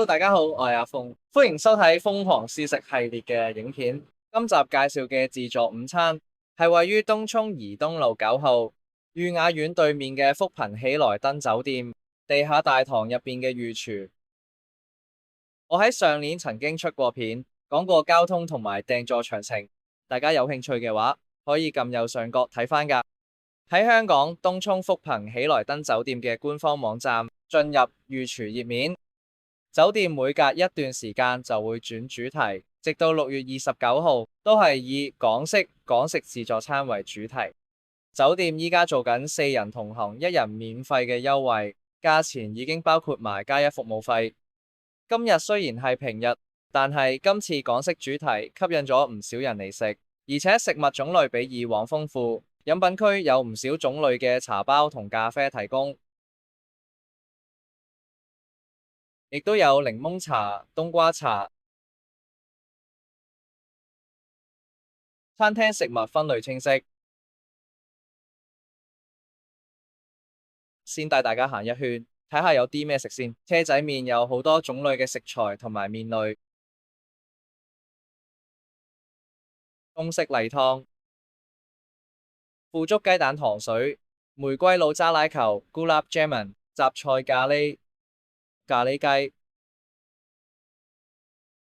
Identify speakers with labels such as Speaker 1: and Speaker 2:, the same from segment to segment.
Speaker 1: Hello，大家好，我係阿峰，歡迎收睇瘋狂試食系列嘅影片。今集介紹嘅自助午餐係位於東涌怡東路9號裕雅苑對面嘅福朋喜來登酒店地下大堂入邊嘅御廚。我喺上年曾經出過片，講過交通同埋訂座詳情，大家有興趣嘅話可以撳右上角睇返㗎。喺香港東涌福朋喜來登酒店嘅官方網站進入御廚頁面。酒店每隔一段時間就會轉主題，直到6月29號都係以港式自助餐為主題。酒店依家做緊4人同行1人免費嘅優惠，價錢已經包括埋加一服務費。今日雖然係平日，但係今次港式主題吸引咗唔少人嚟食，而且食物種類比以往豐富，飲品區有唔少種類嘅茶包同咖啡提供。亦都有檸檬茶、冬瓜茶。餐廳食物分類清晰，先帶大家行一圈，睇下有啲咩食先。車仔麵有好多種類嘅食材同埋麵類。中式例湯、腐竹雞蛋糖水、玫瑰露渣奶球、Gulab Jamun、雜菜咖喱雞、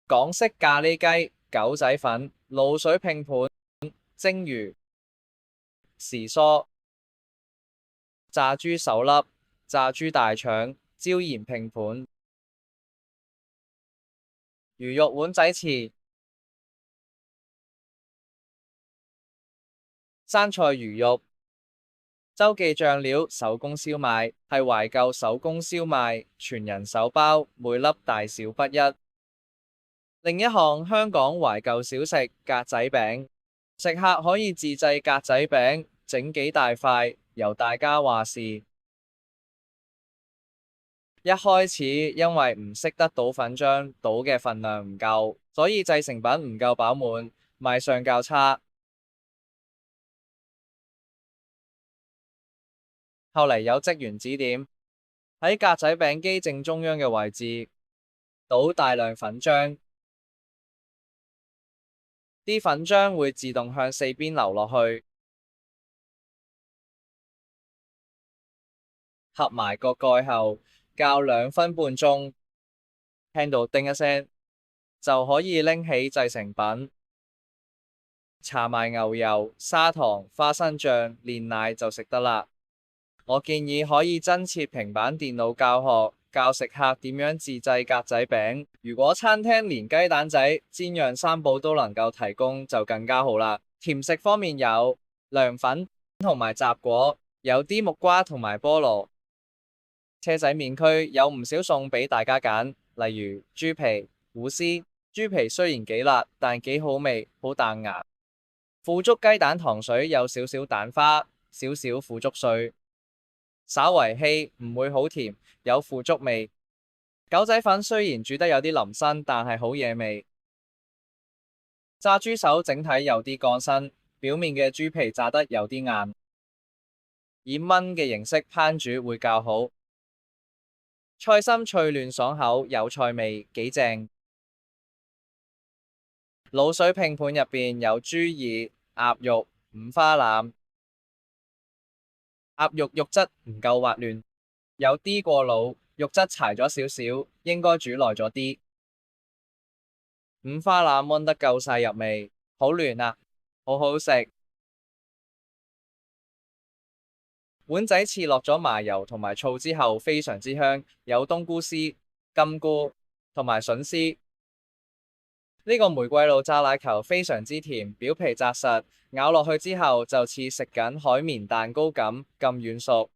Speaker 1: 港式咖喱雞、狗仔粉、滷水拼盤、蒸魚、時蔬、炸豬手粒、炸豬大腸、椒鹽拼盤、魚肉碗仔翅、生菜魚肉、周記醬料手工燒賣，係懷舊手工燒賣，全人手包，每粒大小不一。另一項香港懷舊小食格仔餅，食客可以自製格仔餅，整幾大塊，由大家話事。一開始因為唔識得倒粉漿，倒嘅份量唔夠，所以製成品唔夠飽滿，賣相較差。後嚟有職員指點，喺格仔餅機正中央嘅位置倒大量粉漿，啲粉漿會自動向四邊流落去，合埋個蓋後較2分半鐘，聽到叮一聲就可以拎起製成品，搽埋牛油、砂糖、花生醬、煉奶就食得啦。我建議可以增設平板電腦教學，教食客點樣自製格仔餅。如果餐廳連雞蛋仔、煎釀三寶都能夠提供，就更加好啦。甜食方面有涼粉同埋雜果，有啲木瓜同埋菠蘿。車仔麵區有唔少餸俾大家揀，例如豬皮、糊絲。豬皮雖然幾辣，但幾好味，好彈牙。腐竹雞蛋糖水有少少蛋花，少少腐竹碎。稍為稀，唔會好甜，有腐竹味。狗仔粉雖然煮得有啲腍身，但係好惹味。炸豬手整體有啲乾身，表面嘅豬皮炸得有啲硬，以燜嘅形式烹煮會較好。菜心脆嫩爽口，有菜味，幾正。滷水拼盤入邊有豬耳、鴨肉、五花腩。鴨肉肉質唔夠滑嫩，有啲過老，肉質柴咗少少，應該煮耐咗啲。五花腩炆得夠晒入味，好嫩啊，好好食。碗仔翅落咗麻油同埋醋之後非常之香，有冬菇絲、金菇同埋筍絲。呢個玫瑰露炸奶球非常之甜，表皮紮實，咬落去之後就似食緊海綿蛋糕咁軟熟。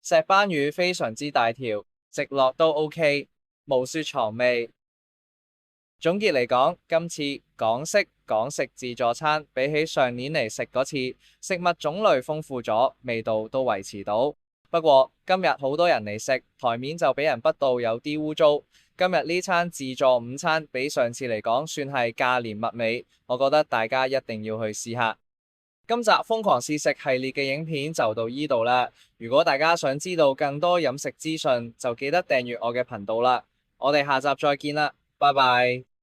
Speaker 1: 石斑魚非常之大條，直落都 OK， 無雪藏味。總結嚟講，今次港式自助餐比起上年嚟食嗰次，食物種類豐富咗，味道都維持到。不過今日好多人嚟食，台面就俾人畢到有啲污糟。今日呢餐自助午餐比上次嚟講算係價廉物美，我覺得大家一定要去試下。今集瘋狂試食系列嘅影片就到呢度啦。如果大家想知道更多飲食資訊，就記得訂閱我嘅頻道啦。我哋下集再見啦，拜拜。